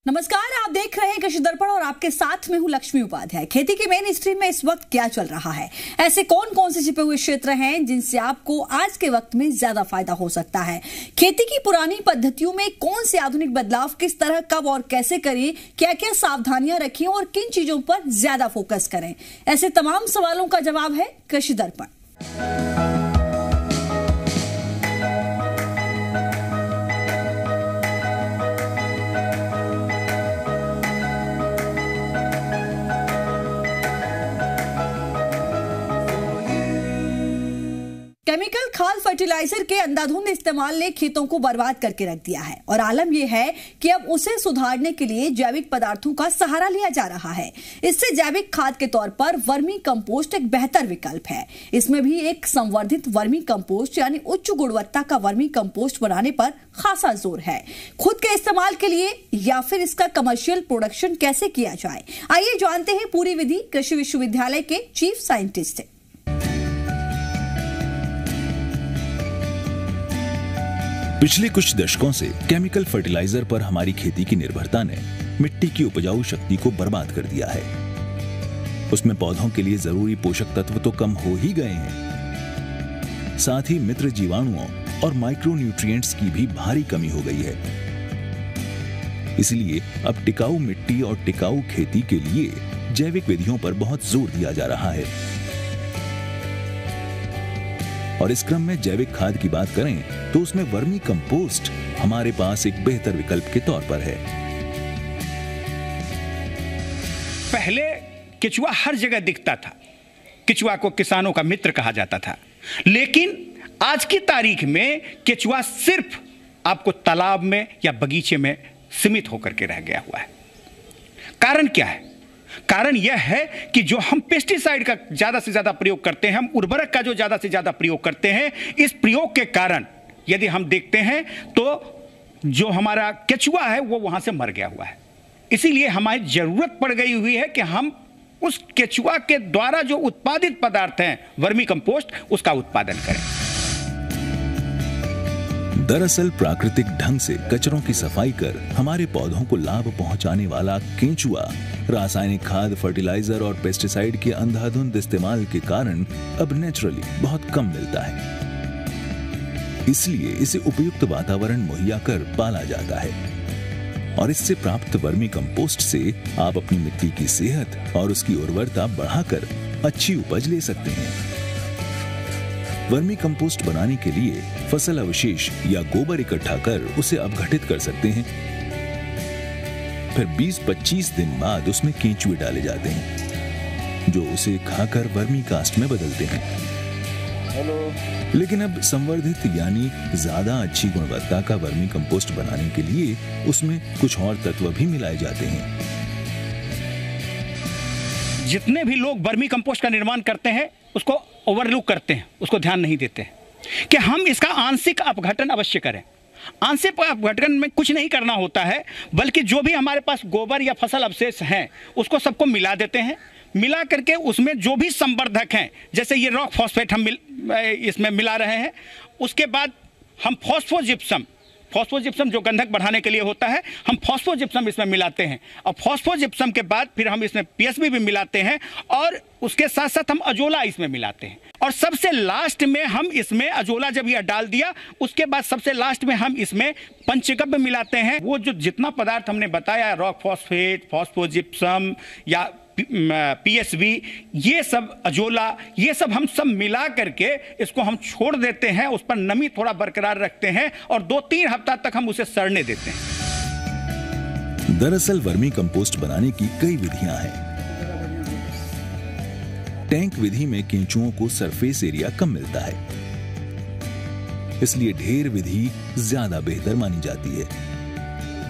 नमस्कार, आप देख रहे हैं कृषि दर्पण और आपके साथ में हूं लक्ष्मी उपाध्याय। खेती की मेन स्ट्रीम में इस वक्त क्या चल रहा है, ऐसे कौन कौन से छिपे हुए क्षेत्र हैं जिनसे आपको आज के वक्त में ज्यादा फायदा हो सकता है। खेती की पुरानी पद्धतियों में कौन से आधुनिक बदलाव किस तरह, कब और कैसे करें, क्या क्या सावधानियां रखें और किन चीजों पर ज्यादा फोकस करें, ऐसे तमाम सवालों का जवाब है कृषि दर्पण। केमिकल खाद फर्टिलाइजर के अंधाधुंध इस्तेमाल ने खेतों को बर्बाद करके रख दिया है और आलम यह है कि अब उसे सुधारने के लिए जैविक पदार्थों का सहारा लिया जा रहा है। इससे जैविक खाद के तौर पर वर्मी कंपोस्ट एक बेहतर विकल्प है। इसमें भी एक संवर्धित वर्मी कंपोस्ट यानी उच्च गुणवत्ता का वर्मी कंपोस्ट बनाने पर खासा जोर है। खुद के इस्तेमाल के लिए या फिर इसका कमर्शियल प्रोडक्शन कैसे किया जाए, आइए जानते हैं पूरी विधि कृषि विश्वविद्यालय के चीफ साइंटिस्ट से। पिछले कुछ दशकों से केमिकल फर्टिलाइजर पर हमारी खेती की निर्भरता ने मिट्टी की उपजाऊ शक्ति को बर्बाद कर दिया है। उसमें पौधों के लिए जरूरी पोषक तत्व तो कम हो ही गए हैं, साथ ही मित्र जीवाणुओं और माइक्रो न्यूट्रिएंट्स की भी भारी कमी हो गई है। इसलिए अब टिकाऊ मिट्टी और टिकाऊ खेती के लिए जैविक विधियों पर बहुत जोर दिया जा रहा है। और इस क्रम में जैविक खाद की बात करें तो उसमें वर्मी कंपोस्ट हमारे पास एक बेहतर विकल्प के तौर पर है। पहले केचुआ हर जगह दिखता था, केचुआ को किसानों का मित्र कहा जाता था, लेकिन आज की तारीख में केचुआ सिर्फ आपको तालाब में या बगीचे में सीमित होकर के रह गया हुआ है। कारण क्या है? कारण यह है कि जो हम पेस्टिसाइड का ज्यादा से ज्यादा प्रयोग करते हैं, हम उर्वरक का जो ज्यादा से ज्यादा प्रयोग करते हैं, इस प्रयोग के कारण यदि हम देखते हैं तो जो हमारा केचुआ है वो वहां से मर गया हुआ है। इसीलिए हमारी जरूरत पड़ गई हुई है कि हम उस केचुआ के द्वारा जो उत्पादित पदार्थ हैं वर्मी कंपोस्ट, उसका उत्पादन करें। दरअसल प्राकृतिक ढंग से कचरों की सफाई कर हमारे पौधों को लाभ पहुंचाने वाला केंचुआ रासायनिक खाद, फर्टिलाइजर और पेस्टिसाइड के अंधाधुंध इस्तेमाल के कारण अब नेचुरली बहुत कम मिलता है। इसलिए इसे उपयुक्त वातावरण मुहैया कर पाला जाता है और इससे प्राप्त वर्मी कंपोस्ट से आप अपनी मिट्टी की सेहत और उसकी उर्वरता बढ़ाकर अच्छी उपज ले सकते हैं। वर्मी कंपोस्ट बनाने के लिए फसल अवशेष या गोबर इकट्ठा कर उसे अपघटित कर सकते हैं। फिर 20-25 दिन बाद उसमें केंचुए डाले जाते हैं जो उसे खाकर वर्मी कास्ट में बदलते हैं। लेकिन अब संवर्धित यानी ज्यादा अच्छी गुणवत्ता का वर्मी कंपोस्ट बनाने के लिए उसमें कुछ और तत्व भी मिलाए जाते हैं। जितने भी लोग वर्मी कंपोस्ट का निर्माण करते हैं उसको ओवरलुक करते हैं, उसको ध्यान नहीं देते हैं कि हम इसका आंशिक अपघटन अवश्य करें। आंशिक अपघटन में कुछ नहीं करना होता है, बल्कि जो भी हमारे पास गोबर या फसल अवशेष हैं उसको सबको मिला देते हैं। मिला करके उसमें जो भी संवर्धक हैं, जैसे ये रॉक फॉस्फेट हम इसमें मिला रहे हैं, उसके बाद हम फॉस्फोजिप्सम जो गंधक बढ़ाने के लिए होता है, हम फॉस्फोजिप्सम इसमें मिलाते हैं। और फॉस्फोजिप्सम के बाद फिर हम इसमें पीएसबी भी मिलाते हैं और उसके साथ साथ हम अजोला इसमें मिलाते हैं। और सबसे लास्ट में हम इसमें अजोला जब यह डाल दिया, उसके बाद सबसे लास्ट में हम इसमें पंचगव्य मिलाते हैं। वो जो जितना पदार्थ हमने बताया, रॉक फॉस्फेट, फॉस्फोजिप्सम या पीएसबी, ये सब अजोला, ये सब हम सब मिला करके इसको हम छोड़ देते हैं। उस पर नमी थोड़ा बरकरार रखते हैं और 2-3 हफ्ता तक हम उसे सड़ने देते हैं। दरअसल वर्मी कंपोस्ट बनाने की कई विधियां हैं। टैंक विधि में केंचुओं को सरफेस एरिया कम मिलता है, इसलिए ढेर विधि ज्यादा बेहतर मानी जाती है।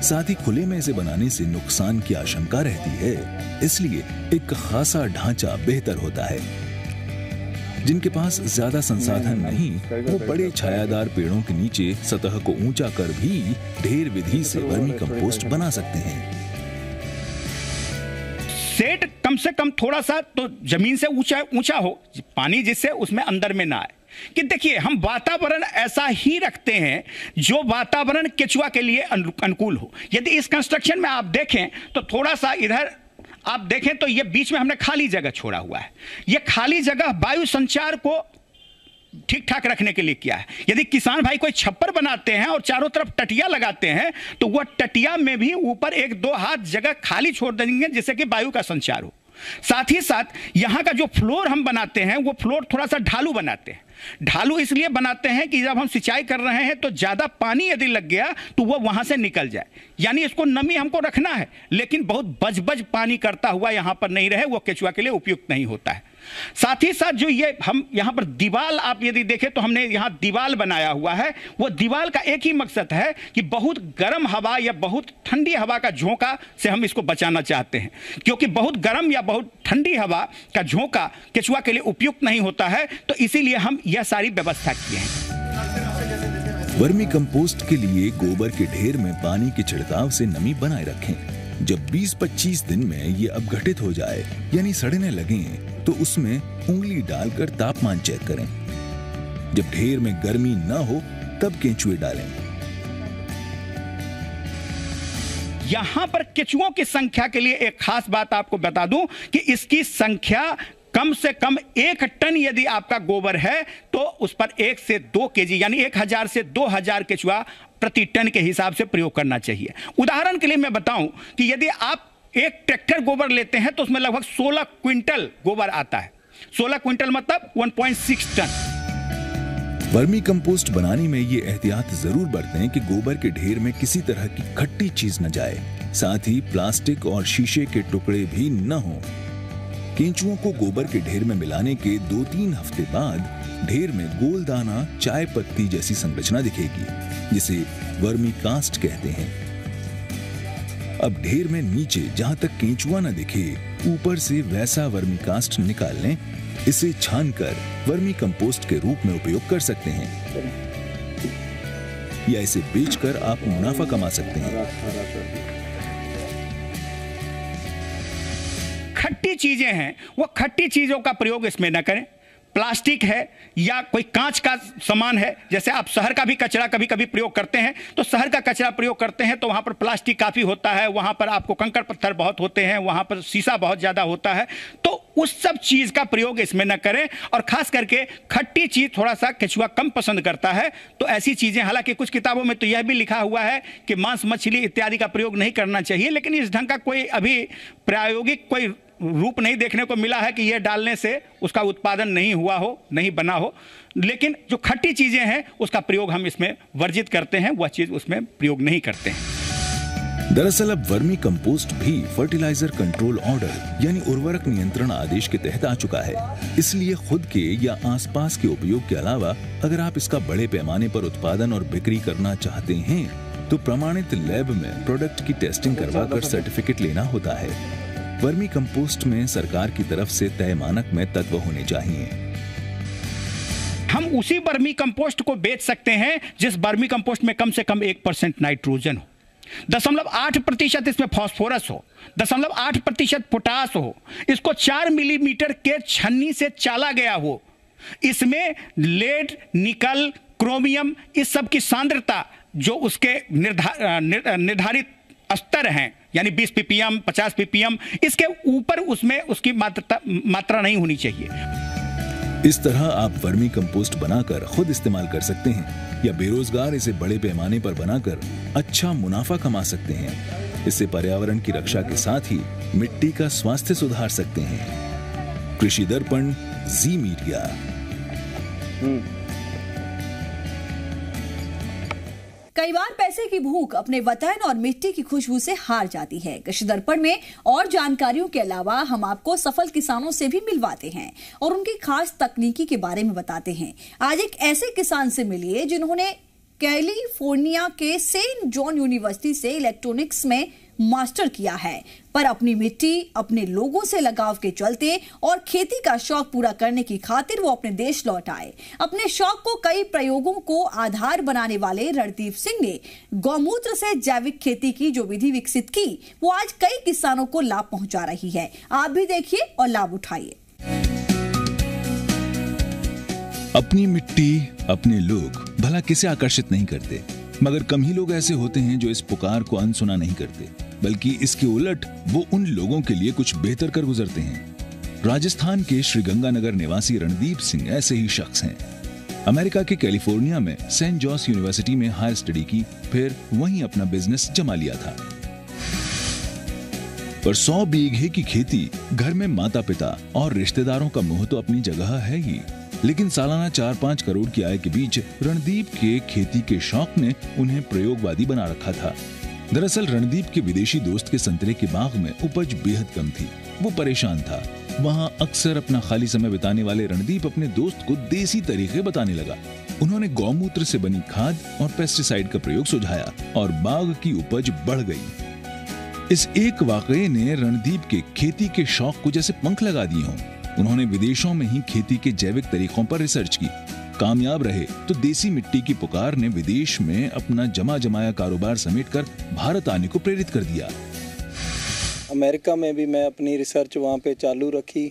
साथ ही खुले में इसे बनाने से नुकसान की आशंका रहती है, इसलिए एक खासा ढांचा बेहतर होता है। जिनके पास ज्यादा संसाधन नहीं, वो बड़े छायादार पेड़ों के नीचे सतह को ऊंचा कर भी ढेर विधि से वर्मी कंपोस्ट बना सकते हैं। सेट कम से कम थोड़ा सा तो जमीन से ऊंचा हो, पानी जिससे उसमें अंदर में ना आए। कि देखिए हम वातावरण ऐसा ही रखते हैं जो वातावरण केचुआ के लिए अनुकूल हो। यदि इस कंस्ट्रक्शन में आप देखें तो थोड़ा सा इधर आप देखें तो ये बीच में हमने खाली जगह छोड़ा हुआ है। ये खाली जगह वायु संचार को ठीक ठाक रखने के लिए किया है। यदि किसान भाई कोई छप्पर बनाते हैं और चारों तरफ टटिया लगाते हैं तो वह टटिया में भी ऊपर 1-2 हाथ जगह खाली छोड़ देंगे जिससे कि वायु का संचार हो। साथ ही साथ यहाँ का जो फ्लोर हम बनाते हैं वो फ्लोर थोड़ा सा ढालू बनाते हैं। ढालू इसलिए बनाते हैं कि जब हम सिंचाई कर रहे हैं तो ज़्यादा पानी यदि लग गया तो वह वहाँ से निकल जाए, यानी इसको नमी हमको रखना है, लेकिन बहुत बज पानी करता हुआ यहाँ पर नहीं रहे, वो केचुआ के लिए उपयुक्त नहीं होता है। साथ ही साथ जो ये हम यहाँ पर दीवार आप यदि देखें तो हमने यहाँ दीवार बनाया हुआ है। वो दीवार का एक ही मकसद है कि बहुत गर्म हवा या बहुत ठंडी हवा का झोंका से हम इसको बचाना चाहते हैं, क्योंकि बहुत गर्म या बहुत ठंडी हवा का झोंका केचुआ के लिए उपयुक्त नहीं होता है, तो इसीलिए हम यह सारी व्यवस्था किए हैं। वर्मी कंपोस्ट के लिए गोबर के ढेर में पानी के छिड़काव से नमी बनाए रखें। जब 20-25 दिन में ये अपघटित हो जाए यानी सड़ने लगे तो उसमें उंगली डालकर तापमान चेक करें। जब ढेर में गर्मी न हो तब केंचुए डालें। यहां पर केचुओं की संख्या के लिए एक खास बात आपको बता दूं कि इसकी संख्या कम से कम 1 टन यदि आपका गोबर है तो उस पर 1 से 2 केजी यानी 1000 से 2000 केचुआ प्रति टन के हिसाब से प्रयोग करना चाहिए। उदाहरण के लिए मैं बताऊं कि यदि आप एक ट्रैक्टर गोबर लेते हैं तो उसमें लगभग 16 क्विंटल गोबर आता है। 16 क्विंटल मतलब 1.6 टन। वर्मी कंपोस्ट बनाने में ये एहतियात जरूर बरतें कि गोबर के ढेर में किसी तरह की खट्टी चीज न जाए, साथ ही प्लास्टिक और शीशे के टुकड़े भी न हों। केंचुओं को गोबर के ढेर में मिलाने के 2-3 हफ्ते बाद ढेर में गोल दाना चाय पत्ती जैसी संरचना दिखेगी, जिसे वर्मी कास्ट कहते हैं। अब ढेर में नीचे जहां तक केंचुआ न दिखे ऊपर से वैसा वर्मी कास्ट निकाल लें। इसे छानकर वर्मी कंपोस्ट के रूप में उपयोग कर सकते हैं या इसे बेचकर आप मुनाफा कमा सकते हैं। खट्टी चीजें हैं वो खट्टी चीजों का प्रयोग इसमें न करें। प्लास्टिक है या कोई कांच का सामान है, जैसे आप शहर का भी कचरा कभी कभी प्रयोग करते हैं तो शहर का कचरा प्रयोग करते हैं तो वहां पर प्लास्टिक काफी होता है, वहां पर आपको कंकड़ पत्थर बहुत होते हैं, वहां पर शीशा बहुत ज्यादा होता है, तो उस सब चीज का प्रयोग इसमें न करें। और खास करके खट्टी चीज थोड़ा सा केचुआ कम पसंद करता है, तो ऐसी चीजें, हालांकि कुछ किताबों में तो यह भी लिखा हुआ है कि मांस मछली इत्यादि का प्रयोग नहीं करना चाहिए, लेकिन इस ढंग का कोई अभी प्रायोगिक कोई रूप नहीं देखने को मिला है कि यह डालने से उसका उत्पादन नहीं हुआ हो, नहीं बना हो। लेकिन जो खट्टी चीजें हैं उसका प्रयोग हम इसमें वर्जित करते हैं, वह चीज उसमें प्रयोग नहीं करते हैं। दरअसल अब वर्मी कंपोस्ट भी फर्टिलाइजर कंट्रोल ऑर्डर यानी उर्वरक नियंत्रण आदेश के तहत आ चुका है। इसलिए खुद के या आसपास के उपयोग के अलावा अगर आप इसका बड़े पैमाने पर उत्पादन और बिक्री करना चाहते हैं तो प्रमाणित लैब में प्रोडक्ट की टेस्टिंग करवाकर सर्टिफिकेट लेना होता है। वर्मी कंपोस्ट में सरकार की तरफ से तय मानक में तत्व होने चाहिए। हम उसी वर्मी कंपोस्ट को बेच सकते हैं जिस वर्मी कंपोस्ट में कम से कम 1% नाइट्रोजन हो, 0.8% इसमें फास्फोरस हो, 0.8% पोटास हो, इसको 4 मिलीमीटर के छन्नी से चाला गया हो, इसमें लेड, निकल, क्रोमियम इस सब की सांद्रता जो उसके निर्धारित स्तर हैं यानी 20 ppm 50 ppm इसके ऊपर उसमें उसकी मात्रा नहीं होनी चाहिए। इस तरह आप वर्मी कंपोस्ट बनाकर खुद इस्तेमाल कर सकते हैं या बेरोजगार इसे बड़े पैमाने पर बनाकर अच्छा मुनाफा कमा सकते हैं। इससे पर्यावरण की रक्षा के साथ ही मिट्टी का स्वास्थ्य सुधार सकते हैं। कृषि दर्पण, जी मीडिया। कई बार पैसे की भूख अपने वतन और मिट्टी की खुशबू से हार जाती है। कृषि दर्पण में और जानकारियों के अलावा हम आपको सफल किसानों से भी मिलवाते हैं और उनकी खास तकनीकी के बारे में बताते हैं। आज एक ऐसे किसान से मिलिए जिन्होंने कैलिफोर्निया के सेंट जॉन यूनिवर्सिटी से इलेक्ट्रॉनिक्स में मास्टर किया है, पर अपनी मिट्टी, अपने लोगों से लगाव के चलते और खेती का शौक पूरा करने की खातिर वो अपने देश लौट आए। अपने शौक को कई प्रयोगों को आधार बनाने वाले रणदीप सिंह ने गौमूत्र से जैविक खेती की जो विधि विकसित की वो आज कई किसानों को लाभ पहुंचा रही है। आप भी देखिए और लाभ उठाइए। अपनी मिट्टी, अपने लोग भला किसे आकर्षित नहीं करते, मगर कम ही लोग ऐसे होते हैं जो इस पुकार को अनसुना नहीं करते, बल्कि इसके उलट वो उन लोगों के लिए कुछ बेहतर कर गुजरते हैं। राजस्थान के श्रीगंगानगर निवासी रणदीप सिंह ऐसे ही शख्स हैं। अमेरिका के कैलिफोर्निया में सेंट जॉस यूनिवर्सिटी में हायर स्टडी की, फिर वहीं अपना बिजनेस जमा लिया था। पर 100 बीघे की खेती, घर में माता पिता और रिश्तेदारों का मोह तो अपनी जगह है ही, लेकिन सालाना 4-5 करोड़ की आय के बीच रणदीप के खेती के शौक ने उन्हें प्रयोगवादी बना रखा था। दरअसल रणदीप के विदेशी दोस्त के संतरे के बाग में उपज बेहद कम थी। वो परेशान था। वहाँ अक्सर अपना खाली समय बिताने वाले रणदीप अपने दोस्त को देसी तरीके बताने लगा। उन्होंने गौमूत्र से बनी खाद और पेस्टिसाइड का प्रयोग सुझाया और बाग की उपज बढ़ गई। इस एक वाकये ने रणदीप के खेती के शौक को जैसे पंख लगा दिए हों। उन्होंने विदेशों में ही खेती के जैविक तरीकों पर रिसर्च की। कामयाब रहे तो देसी मिट्टी की पुकार ने विदेश में अपना जमाया कारोबार समेटकर भारत आने को प्रेरित कर दिया। अमेरिका में भी मैं अपनी रिसर्च वहाँ पे चालू रखी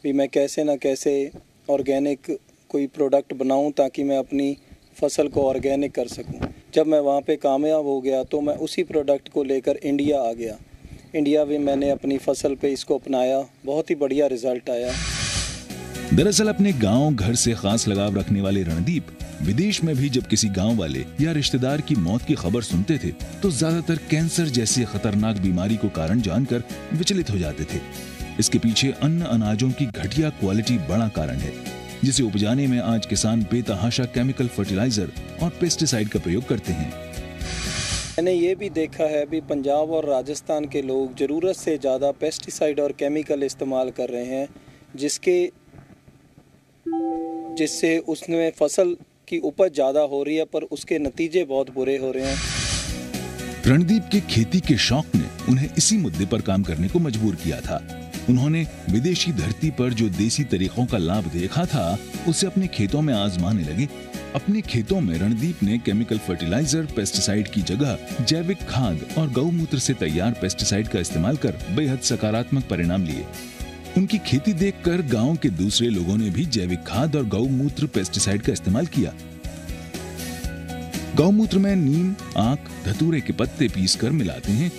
भी मैं कैसे ना कैसे ऑर्गेनिक कोई प्रोडक्ट बनाऊं ताकि मैं अपनी फसल को ऑर्गेनिक कर सकूं। जब मैं वहाँ पे कामयाब हो गया तो मैं उसी प्रोडक्ट को लेकर इंडिया आ गया। इंडिया में मैंने अपनी फसल पे इसको अपनाया, बहुत ही बढ़िया रिजल्ट आया। दरअसल अपने गांव घर से खास लगाव रखने वाले रणदीप विदेश में भी जब किसी गांव वाले या रिश्तेदार की मौत की खबर सुनते थे तो ज्यादातर कैंसर जैसी खतरनाक बीमारी को कारण जानकर विचलित हो जाते थे। इसके पीछे अन्न अनाजों की घटिया क्वालिटी बड़ा कारण है, जिसे उपजाने में आज किसान बेतहाशा केमिकल फर्टिलाइजर और पेस्टिसाइड का प्रयोग करते हैं। मैंने ये भी देखा है भी पंजाब और राजस्थान के लोग ज़रूरत से ज़्यादा पेस्टिसाइड और केमिकल इस्तेमाल कर रहे हैं, जिससे उसमें फसल की उपज ज़्यादा हो रही है पर उसके नतीजे बहुत बुरे हो रहे हैं। रणदीप के खेती के शौक ने उन्हें इसी मुद्दे पर काम करने को मजबूर किया था। उन्होंने विदेशी धरती पर जो देसी तरीकों का लाभ देखा था उसे अपने खेतों में आजमाने लगे। अपने खेतों में रणदीप ने केमिकल फर्टिलाइजर, पेस्टिसाइड की जगह जैविक खाद और गौमूत्र से तैयार पेस्टिसाइड का इस्तेमाल कर बेहद सकारात्मक परिणाम लिए। उनकी खेती देखकर गांव के दूसरे लोगों ने भी जैविक खाद और गौमूत्र पेस्टिसाइड का इस्तेमाल किया। गौमूत्र में नीम, आक, धतूरे के पत्ते पीसकर मिलाते हैं,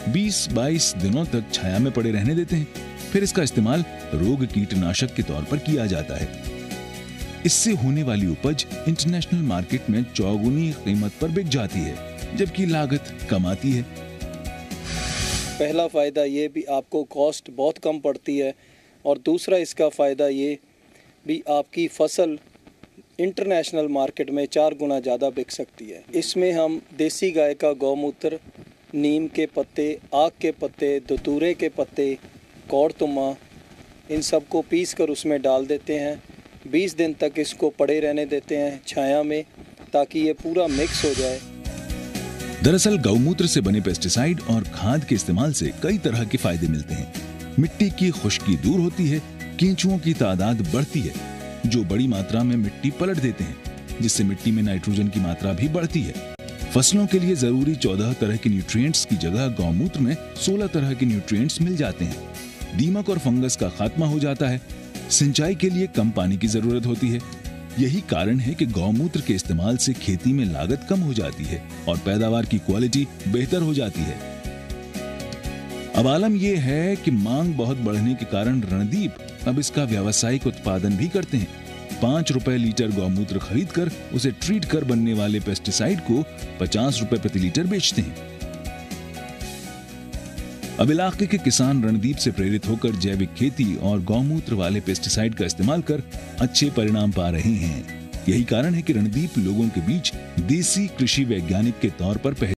20-22 दिनों तक छाया में पड़े रहने देते हैं, फिर इसका इस्तेमाल रोग कीटनाशक के तौर पर किया जाता है। इससे होने वाली उपज इंटरनेशनल मार्केट में चौगुनी कीमत पर बिक जाती है, जबकि लागत कम आती है। पहला फ़ायदा ये भी आपको कॉस्ट बहुत कम पड़ती है और दूसरा इसका फ़ायदा ये भी आपकी फसल इंटरनेशनल मार्केट में 4 गुना ज़्यादा बिक सकती है। इसमें हम देसी गाय का गौमूत्र, नीम के पत्ते, आक के पत्ते, धतूरे के पत्ते, कौड़तुमा, इन सब को पीस कर उसमें डाल देते हैं। 20 दिन तक इसको पड़े रहने देते हैं छाया में ताकि ये पूरा मिक्स हो जाए। दरअसल गौमूत्र से बने पेस्टिसाइड और खाद के इस्तेमाल से कई तरह के फायदे मिलते हैं। मिट्टी की खुश्की दूर होती है, केंचुओं की तादाद बढ़ती है जो बड़ी मात्रा में मिट्टी पलट देते हैं, जिससे मिट्टी में नाइट्रोजन की मात्रा भी बढ़ती है। फसलों के लिए जरूरी 14 तरह के न्यूट्रिएंट्स की जगह गौमूत्र में 16 तरह के न्यूट्रिएंट्स मिल जाते हैं। दीमक और फंगस का खात्मा हो जाता है। सिंचाई के लिए कम पानी की जरूरत होती है। यही कारण है कि गौमूत्र के इस्तेमाल से खेती में लागत कम हो जाती है और पैदावार की क्वालिटी बेहतर हो जाती है। अब आलम यह है कि मांग बहुत बढ़ने के कारण रणदीप अब इसका व्यावसायिक उत्पादन भी करते हैं। 5 रुपए लीटर गौमूत्र खरीदकर उसे ट्रीट कर बनने वाले पेस्टिसाइड को 50 रुपए प्रति लीटर बेचते हैं। अब इलाके के किसान रणदीप से प्रेरित होकर जैविक खेती और गौमूत्र वाले पेस्टिसाइड का इस्तेमाल कर अच्छे परिणाम पा रहे हैं। यही कारण है कि रणदीप लोगों के बीच देसी कृषि वैज्ञानिक के तौर पर